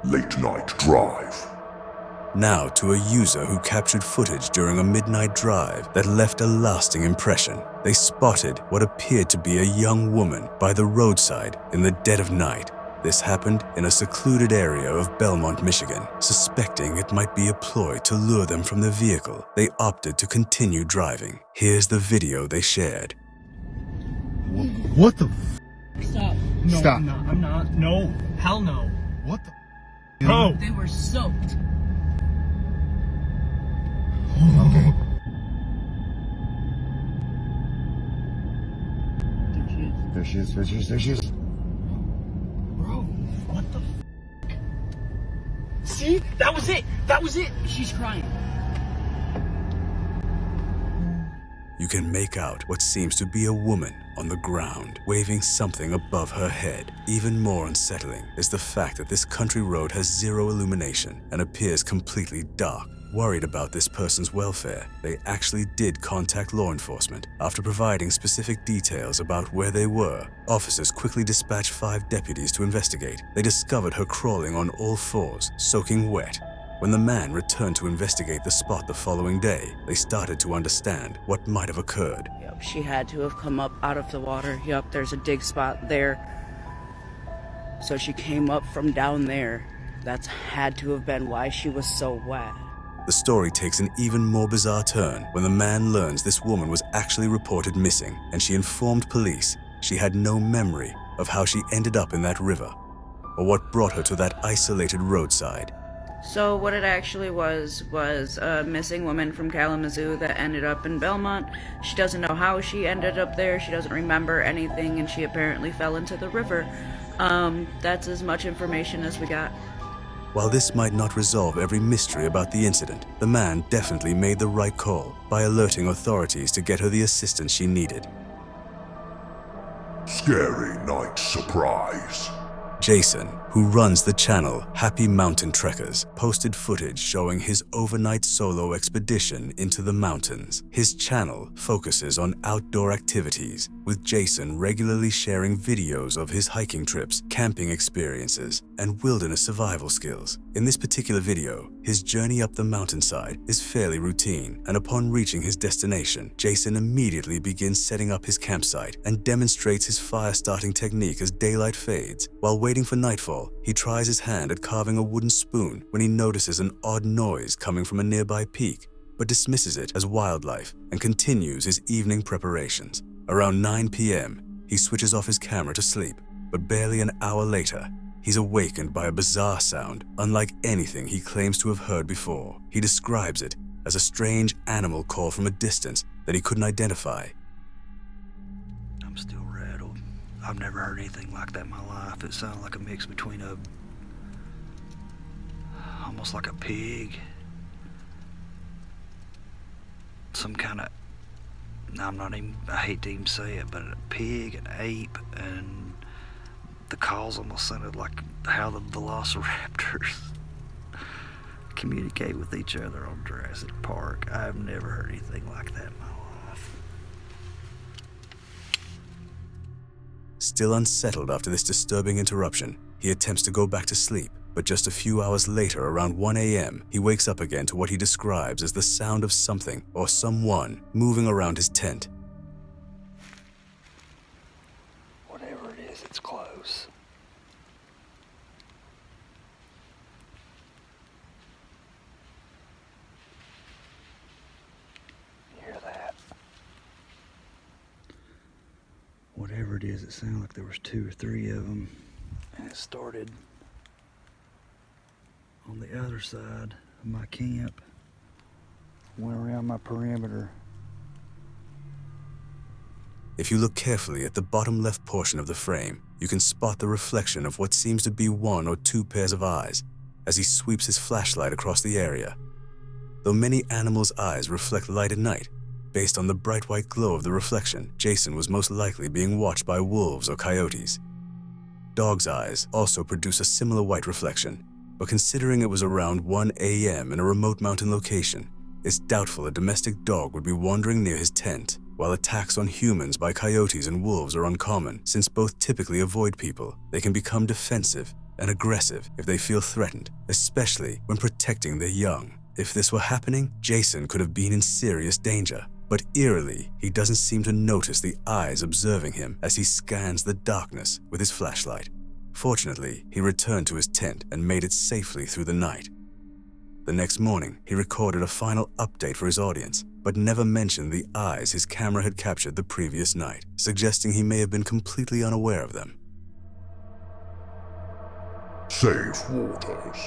Late Night Drive. Now to a user who captured footage during a midnight drive that left a lasting impression. They spotted what appeared to be a young woman by the roadside in the dead of night. This happened in a secluded area of Belmont, Michigan. Suspecting it might be a ploy to lure them from the vehicle, they opted to continue driving. Here's the video they shared. What the Stop. No, Stop. I'm not. No. Hell no. What the No. They were soaked. Okay. There she is. There she is. Bro, what the See? That was it. She's crying. You can make out what seems to be a woman on the ground, waving something above her head. Even more unsettling is the fact that this country road has zero illumination and appears completely dark. Worried about this person's welfare, they actually did contact law enforcement. After providing specific details about where they were, officers quickly dispatched 5 deputies to investigate. They discovered her crawling on all fours, soaking wet. When the man returned to investigate the spot the following day, they started to understand what might have occurred. Yep, she had to have come up out of the water. Yep, there's a dig spot there. So she came up from down there. That's had to have been why she was so wet. The story takes an even more bizarre turn when the man learns this woman was actually reported missing, and she informed police she had no memory of how she ended up in that river, or what brought her to that isolated roadside. So what it actually was a missing woman from Kalamazoo that ended up in Belmont. She doesn't know how she ended up there. She doesn't remember anything, and she apparently fell into the river. That's as much information as we got. While this might not resolve every mystery about the incident, the man definitely made the right call by alerting authorities to get her the assistance she needed. Scary Night Surprise. Jason, who runs the channel Happy Mountain Trekkers, posted footage showing his overnight solo expedition into the mountains. His channel focuses on outdoor activities, with Jason regularly sharing videos of his hiking trips, camping experiences, and wilderness survival skills. In this particular video, his journey up the mountainside is fairly routine, and upon reaching his destination, Jason immediately begins setting up his campsite and demonstrates his fire starting technique as daylight fades. While waiting for nightfall, he tries his hand at carving a wooden spoon when he notices an odd noise coming from a nearby peak, but dismisses it as wildlife and continues his evening preparations. Around 9 p.m., he switches off his camera to sleep, but barely an hour later, he's awakened by a bizarre sound unlike anything he claims to have heard before. He describes it as a strange animal call from a distance that he couldn't identify. I'm still rattled. I've never heard anything like that in my life. It sounded like a mix between almost like a pig, some kind of, I hate to even say it, but a pig, an ape, and the calls almost sounded like how the velociraptors communicate with each other on Jurassic Park. I've never heard anything like that in my life. Still unsettled after this disturbing interruption, he attempts to go back to sleep, but just a few hours later, around 1 a.m., he wakes up again to what he describes as the sound of something or someone moving around his tent. Whatever it is, it's close. You hear that? Whatever it is, it sounded like there was 2 or 3 of them, and it started on the other side of my camp, went around my perimeter. If you look carefully at the bottom left portion of the frame, you can spot the reflection of what seems to be 1 or 2 pairs of eyes as he sweeps his flashlight across the area. Though many animals' eyes reflect light at night, based on the bright white glow of the reflection, Jason was most likely being watched by wolves or coyotes. Dogs' eyes also produce a similar white reflection, but considering it was around 1 a.m. in a remote mountain location, it's doubtful a domestic dog would be wandering near his tent. While attacks on humans by coyotes and wolves are uncommon, since both typically avoid people, they can become defensive and aggressive if they feel threatened, especially when protecting their young. If this were happening, Jason could have been in serious danger. But eerily, he doesn't seem to notice the eyes observing him as he scans the darkness with his flashlight. Fortunately, he returned to his tent and made it safely through the night. The next morning, he recorded a final update for his audience, but never mentioned the eyes his camera had captured the previous night, suggesting he may have been completely unaware of them. Safe waters.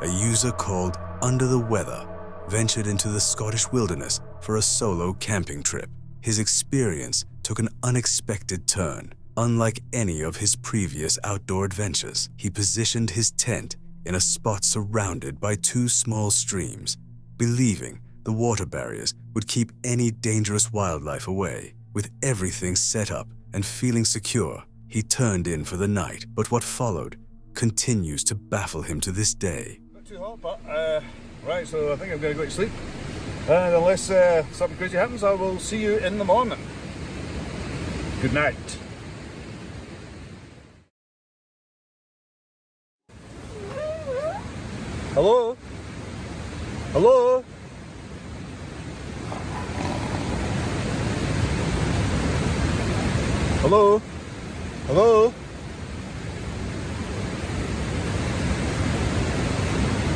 A user called Under the Weather ventured into the Scottish wilderness for a solo camping trip. His experience took an unexpected turn. Unlike any of his previous outdoor adventures, he positioned his tent in a spot surrounded by 2 small streams, believing the water barriers would keep any dangerous wildlife away. With everything set up and feeling secure, he turned in for the night, but what followed continues to baffle him to this day. Not too hot, but right, so I think I'm going to go to sleep. And unless something crazy happens, I will see you in the morning. Good night. Hello? Hello? Hello? Hello?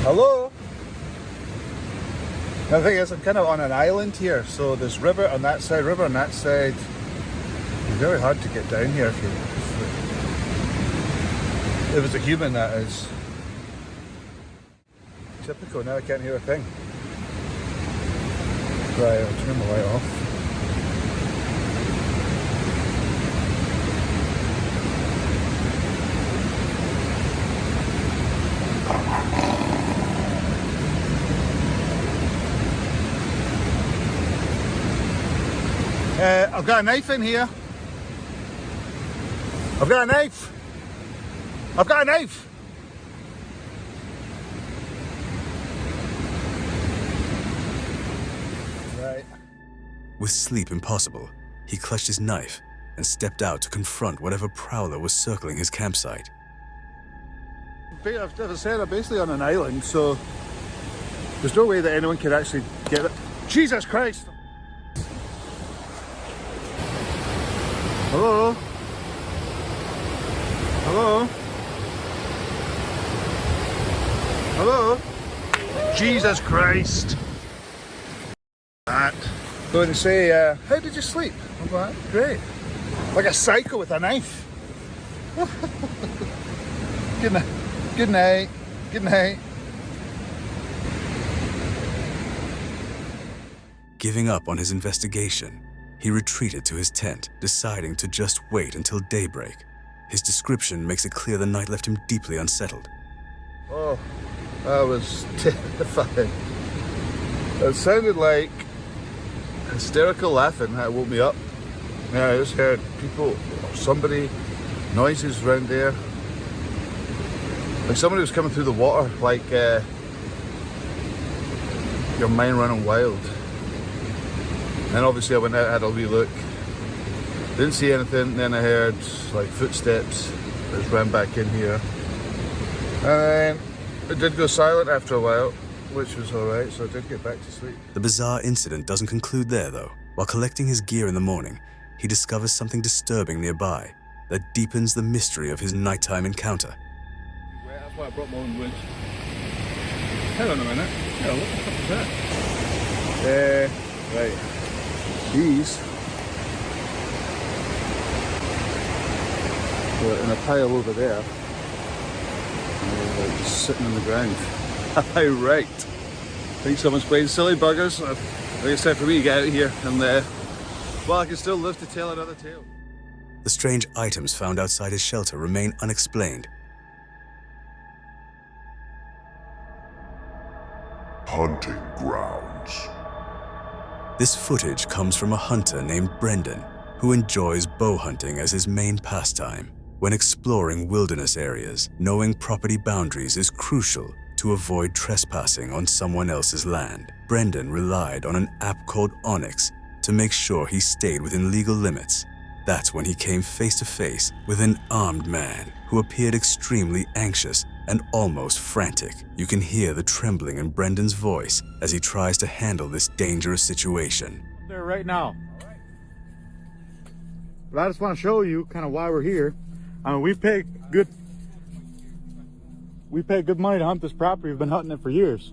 Hello? Now the thing is, I'm kind of on an island here, so there's river on that side, river on that side. It's very hard to get down here if it's a human, that is. Typical, now I can't hear a thing. Right, I'll turn the light off. I've got a knife in here. I've got a knife. I've got a knife. Right. With sleep impossible, he clutched his knife and stepped out to confront whatever prowler was circling his campsite. As I said, I'm basically on an island, so there's no way that anyone could actually get it. Jesus Christ! Hello? Hello? Hello? Jesus Christ! That. Going to say, how did you sleep? I'm like, great. Like a psycho with a knife. Good night. Good night. Good night. Giving up on his investigation, he retreated to his tent, deciding to just wait until daybreak. His description makes it clear the night left him deeply unsettled. Oh, I was terrified. It sounded like hysterical laughing that woke me up. Yeah, I just heard people, or somebody, noises around there. Like somebody was coming through the water, like your mind running wild. And obviously I went out, had a wee look. Didn't see anything, then I heard like footsteps. I just ran back in here. And then it did go silent after a while, which was alright, so I did get back to sleep. The bizarre incident doesn't conclude there, though. While collecting his gear in the morning, he discovers something disturbing nearby that deepens the mystery of his nighttime encounter. That's why I brought my own winch. Hang on a minute. Yeah, what the fuck is that? Right. These were in a pile over there. Like sitting on the ground. Right. I think someone's playing silly buggers. I think it's time for me to get out of here and well, I can still live to tell another tale. The strange items found outside his shelter remain unexplained. Hunting grounds. This footage comes from a hunter named Brendan, who enjoys bow hunting as his main pastime. When exploring wilderness areas, knowing property boundaries is crucial to avoid trespassing on someone else's land. Brendan relied on an app called Onyx to make sure he stayed within legal limits. That's when he came face to face with an armed man who appeared extremely anxious and almost frantic. You can hear the trembling in Brendan's voice as he tries to handle this dangerous situation. There right now. But I just want to show you kind of why we're here. We pay good money to hunt this property. We've been hunting it for years.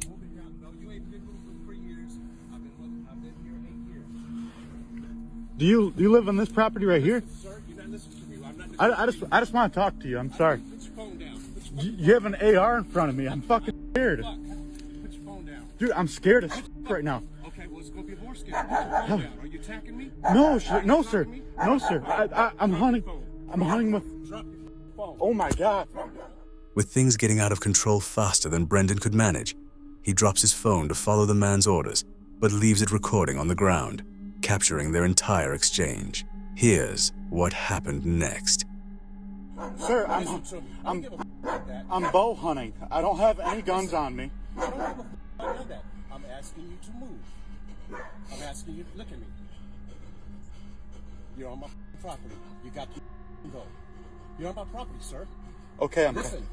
Do you live on this property right here? Sir, you're not listening to me. I'm not I just want to talk to you. I'm sorry. Put your phone down. You have an AR in front of me. I'm fucking scared. Put your phone down. Dude, I'm scared as right now. Okay, well, it's going to be a horse game. Put your phone down. Are you attacking me? No, no, sir. No, sir. I'm hunting. I'm hunting with... Drop your phone. Oh, my God. With things getting out of control faster than Brendan could manage, he drops his phone to follow the man's orders, but leaves it recording on the ground, capturing their entire exchange. Here's what happened next. Sir, I'm bow hunting. I don't have any guns on me. I don't give a f*** about that. I'm asking you to move. I'm asking you to look at me. You're on my property. You got to go. You're on my property, sir. Okay, Listen.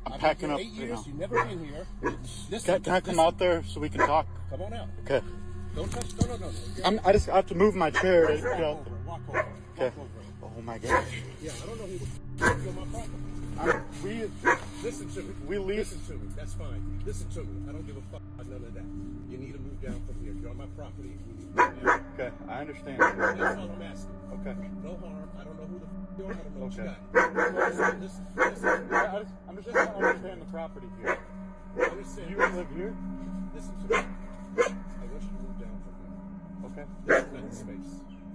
I'm packing up. I've been here 8 years. Right You've never been here. Listen, Can I come out there so we can talk? Come on out. Okay. Don't touch. No. I have to move my chair to get out. Walk over. Okay. Walk over. Oh my gosh. Yeah, I don't know who the f*** is on my property. Listen to me. We leave. Listen to me. That's fine. Listen to me. I don't give a fuck about none of that. You need to move down from here. You're on my property. You need to move down. Okay, I understand. That's all I'm asking. Okay. No harm. I don't know who the f*** you are. I don't know what you Okay. got. Listen to me. I'm just trying to understand the property here. Understand. You live here? Listen to me. I want you to move down from here. Okay. This is not the space.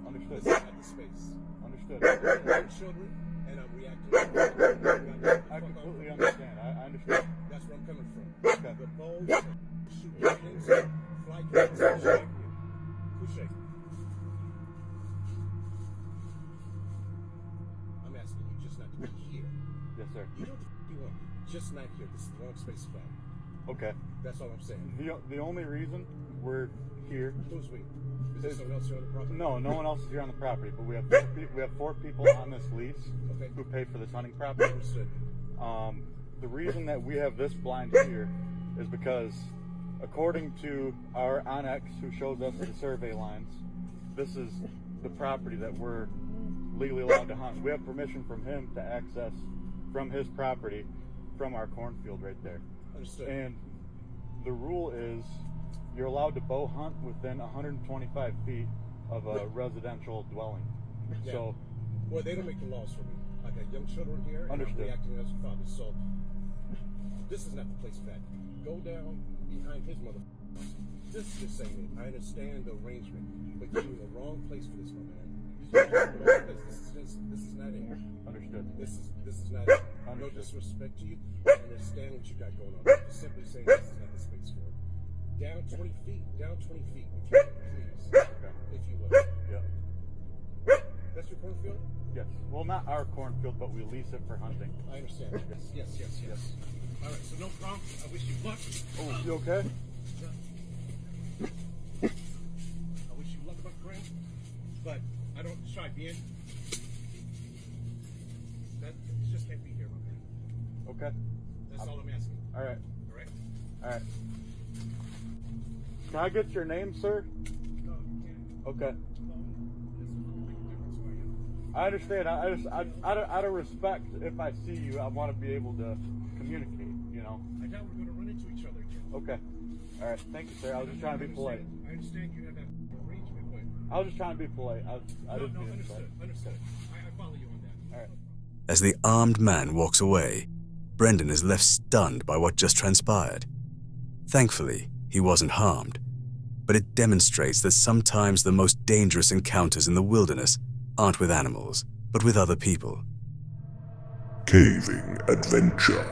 Understood. This is not the space. Understood. I'm children, and I'm reacting. I completely understand. I understand. That's where I'm coming from. Okay. The bows, shooting things, fly kites, who's shaking you? Who's shaking? I'm asking you just not to be here. Yes, sir. You know what you want. Just not here. This is the wrong space for that. Okay. That's all I'm saying. The only reason we're here... Who's we? Is there someone else here on the property? No one else is here on the property, but we have 4 people on this lease Okay. who pay for this hunting property. Understood. The reason that we have this blind here is because, according to our Onyx, who shows us the survey lines, this is the property that we're legally allowed to hunt. We have permission from him to access from his property from our cornfield right there. Understood. And the rule is you're allowed to bow hunt within 125 feet of a residential dwelling. Yeah. So, Well, they don't make the laws for me. I got young children here, and Understood. I'm reacting as a father. So, this is not the place for that. Go down behind his mother. This is just saying it. I understand the arrangement, but you're in the wrong place for this, my man. You're in the wrong place. This is not it. understood. This is not it. No Understood. disrespect to you. I understand what you got going on. I'm just simply saying this is not the space for it. Down 20 feet. Down 20 feet, if you would, please. Okay. If you would. Yeah. That's your cornfield? Yes. Well, not our cornfield, but we lease it for hunting. I understand. Yes. All right, so no problem. I wish you luck. Oh, you okay? I wish you luck, my friend. But I don't try being. That you just can't be here, my man. Okay. That's all I'm asking. All right. All right? All right. Can I get your name, sir? No, you can't. Okay. This is a big difference where I am. I understand. Out of respect, if I see you, I want to be able to communicate. You know. I doubt we're going to run into each other again. Okay. All right. Thank you, sir. I was just trying to be polite. I understand you have that arrangement, but. I was just trying to be polite. I didn't mean to say. Understood. I follow you on that. All right. As the armed man walks away, Brendan is left stunned by what just transpired. Thankfully, he wasn't harmed, but it demonstrates that sometimes the most dangerous encounters in the wilderness aren't with animals, but with other people. Caving adventure.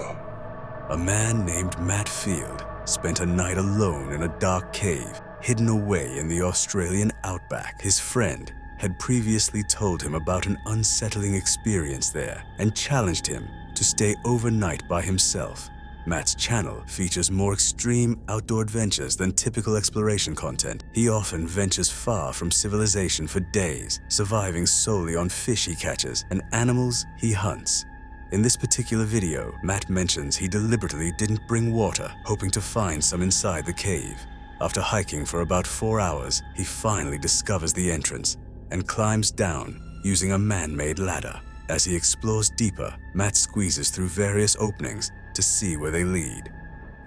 A man named Matt Field spent a night alone in a dark cave, hidden away in the Australian outback. His friend had previously told him about an unsettling experience there and challenged him to stay overnight by himself. Matt's channel features more extreme outdoor adventures than typical exploration content. He often ventures far from civilization for days, surviving solely on fish he catches and animals he hunts. In this particular video, Matt mentions he deliberately didn't bring water, hoping to find some inside the cave. After hiking for about 4 hours, he finally discovers the entrance and climbs down using a man-made ladder. As he explores deeper, Matt squeezes through various openings to see where they lead.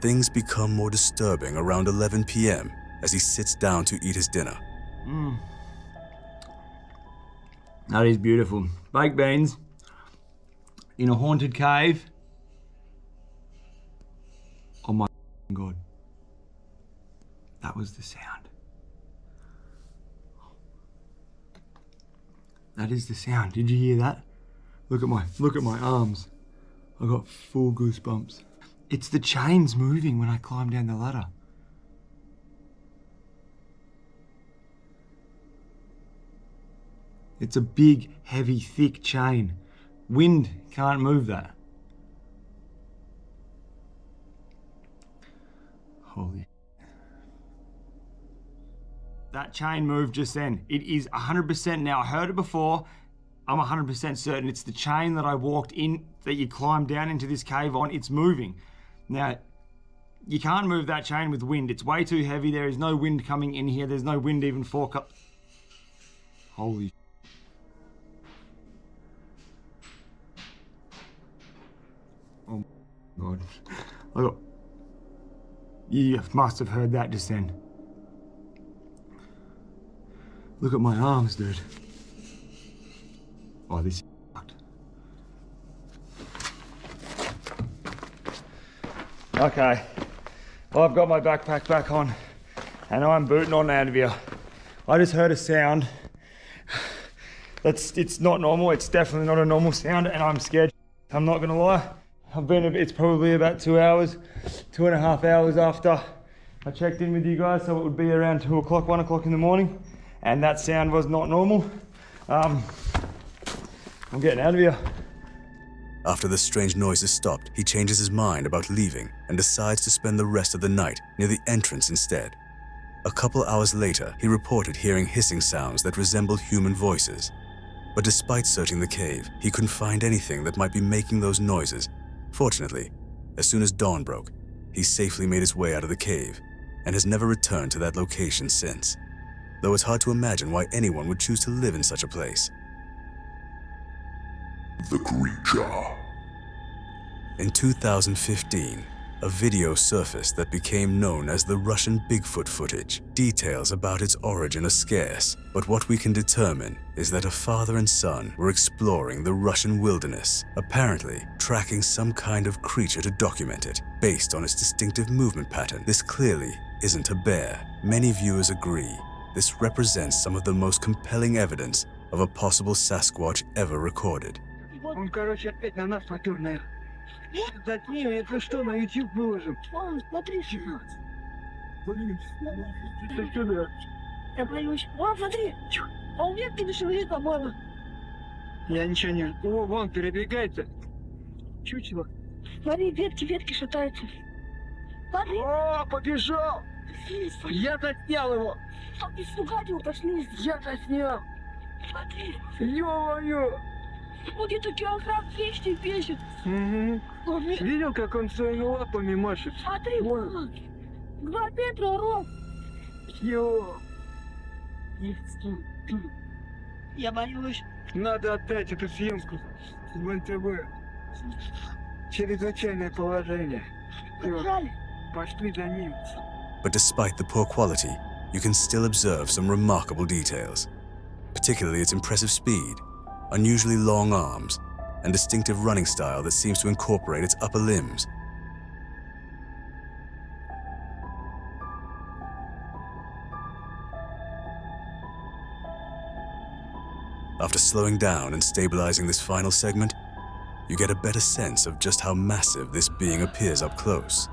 Things become more disturbing around 11 p.m. as he sits down to eat his dinner. That is beautiful. Baked beans in a haunted cave. Oh my God. That was the sound. That is the sound. Did you hear that? Look at my arms. I got full goosebumps. It's the chains moving when I climb down the ladder. It's a big, heavy, thick chain. Wind can't move that. Holy. That chain moved just then. It is 100% now. I heard it before. I'm 100% certain it's the chain that I walked in, that you climbed down into this cave on. It's moving. Now, you can't move that chain with wind. It's way too heavy. There is no wind coming in here. There's no wind even forecast. Holy. Oh my God. Look. You must have heard that just then. Look at my arms, dude. Oh, this is fucked. Okay. Well, I've got my backpack back on and I'm booting on out of here. I just heard a sound. It's not normal. It's definitely not a normal sound and I'm scared. I'm not gonna lie. It's probably about 2 hours, 2.5 hours after I checked in with you guys, so it would be around 2 o'clock, 1 o'clock in the morning, and that sound was not normal. I'm getting out of here. After the strange noises stopped, he changes his mind about leaving and decides to spend the rest of the night near the entrance instead. A couple hours later, he reported hearing hissing sounds that resembled human voices. But despite searching the cave, he couldn't find anything that might be making those noises. Fortunately, as soon as dawn broke, he safely made his way out of the cave and has never returned to that location since, though it's hard to imagine why anyone would choose to live in such a place. The creature. In 2015, a video surfaced that became known as the Russian Bigfoot footage. Details about its origin are scarce, but what we can determine is that a father and son were exploring the Russian wilderness, apparently tracking some kind of creature to document it. Based on its distinctive movement pattern, this clearly isn't a bear. Many viewers agree this represents some of the most compelling evidence of a possible Sasquatch ever recorded. Он, короче, опять на нас попёр, наверное. Затми, это что, на YouTube выложим? Мам, смотри, что. Ты сюда. Я боюсь. Мам, смотри. А у ветки не шевелится, мама. Я ничего не... О, вон, перебегается. Чучело. Смотри, ветки шатаются. Смотри. О, побежал. Я заснял его. Испугать его, пошли. Я заснял. Смотри. Ё-моё. Вот это килограмм 200 весит. Угу. Видел, как он своими лапами машет? Смотри, вон. 2 метра рост. Ё. Я боюсь. Надо отдать эту съемку в НТВ. Чрезвычайное положение. Пошли за ним. But despite the poor quality, you can still observe some remarkable details, particularly its impressive speed, unusually long arms, and distinctive running style that seems to incorporate its upper limbs. After slowing down and stabilizing this final segment, you get a better sense of just how massive this being appears up close.